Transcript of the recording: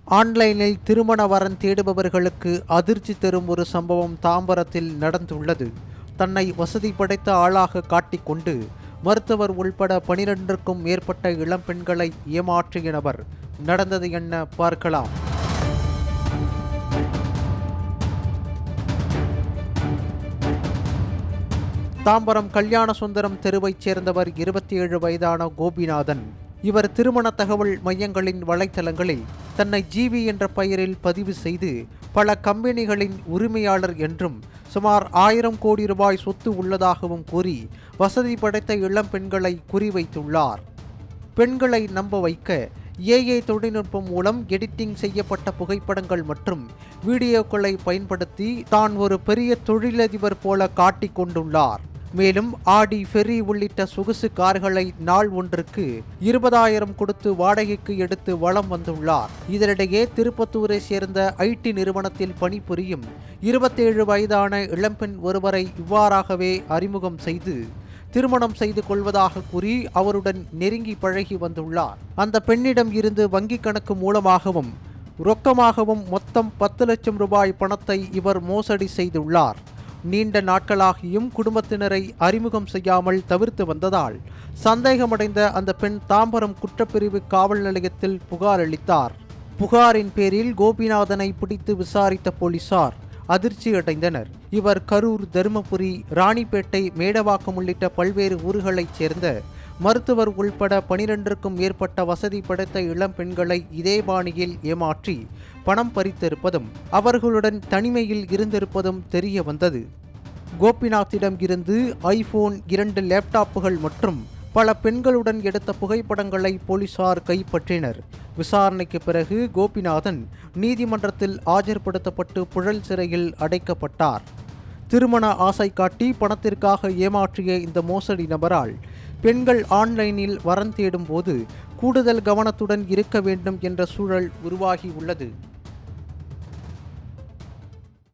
ஆன்லைனில் திருமண வரன் தேடுபவர்களுக்கு அதிர்ச்சி தரும் ஒரு சம்பவம் தாம்பரத்தில் நடந்துள்ளது. தன்னை வசதி படைத்த ஆளாக காட்டிக்கொண்டு மருத்துவர் உள்பட 12க்கும் மேற்பட்ட இளம்பெண்களை ஏமாற்றிய நபர். நடந்தது என்ன பார்க்கலாம். தாம்பரம் கல்யாண சுந்தரம் தெருவைச் சேர்ந்தவர் 27 வயதான கோபிநாதன். இவர் திருமண தகவல் மையங்களின் வலைத்தளங்களில் தன்னை ஜிவி என்ற பெயரில் பதிவு செய்து பல கம்பெனிகளின் உரிமையாளர் என்றும் சுமார் 1000 கோடி ரூபாய் சொத்து உள்ளதாகவும் கூறி வசதி படைத்த இளம் பெண்களை குறிவைத்துள்ளார். பெண்களை நம்ப வைக்க ஏஐ தொழில்நுட்பம் மூலம் எடிட்டிங் செய்யப்பட்ட புகைப்படங்கள் மற்றும் வீடியோக்களை பயன்படுத்தி தான் ஒரு பெரிய தொழிலதிபர் போல காட்டிக் கொண்டுள்ளார். மேலும் ஆடி, ஃபெரி உள்ளிட்ட சொகுசு கார்களை நாள் ஒன்றுக்கு 20,000 கொடுத்து வாடகைக்கு எடுத்து வலம் வந்துள்ளார். இதனிடையே திருப்பத்தூரை சேர்ந்த ஐடி நிறுவனத்தில் பணிபுரியும் 27 வயதான இளம்பெண் ஒருவரை இவ்வாறாகவே அறிமுகம் செய்து திருமணம் செய்து கொள்வதாக கூறி அவருடன் நெருங்கி பழகி வந்துள்ளார். அந்த பெண்ணிடம் இருந்து வங்கிக் கணக்கு மூலமாகவும் ரொக்கமாகவும் மொத்தம் 10 லட்சம் ரூபாய் பணத்தை இவர் மோசடி செய்துள்ளார். நீண்ட நாட்களாகியும் குடும்பத்தினரை அறிமுகம் செய்யாமல் தவிர்த்து வந்ததால் சந்தேகமடைந்த அந்த பெண் தாம்பரம் குற்றப்பிரிவு காவல் நிலையத்தில் புகார் அளித்தார். புகாரின் பேரில் கோபிநாதனை பிடித்து விசாரித்த போலீசார் அதிர்ச்சி அடைந்தனர். இவர் கரூர், தருமபுரி, ராணிப்பேட்டை, மேடவாக்கம் உள்ளிட்ட பல்வேறு ஊர்களைச் சேர்ந்த மருத்துவர் உள்பட 12க்கும் மேற்பட்ட வசதி படைத்த இளம் பெண்களை இதே பாணியில் ஏமாற்றி பணம் பறித்திருப்பதும் அவர்களுடன் தனிமையில் இருந்திருப்பதும் தெரிய வந்தது. கோபிநாத்திடம் இருந்து ஐபோன், 2 லேப்டாப்புகள் மற்றும் பல பெண்களுடன் எடுத்த புகைப்படங்களை போலீசார் கைப்பற்றினர். விசாரணைக்கு பிறகு கோபிநாதன் நீதிமன்றத்தில் ஆஜர்படுத்தப்பட்டு புழல் சிறையில் அடைக்கப்பட்டார். திருமண ஆசை காட்டி பணத்திற்காக ஏமாற்றிய இந்த மோசடி நபரால் பெண்கள் ஆன்லைனில் வரன் தேடும் போது கூடுதல் கவனத்துடன் இருக்க வேண்டும் என்ற சூழல் உருவாகி உள்ளது.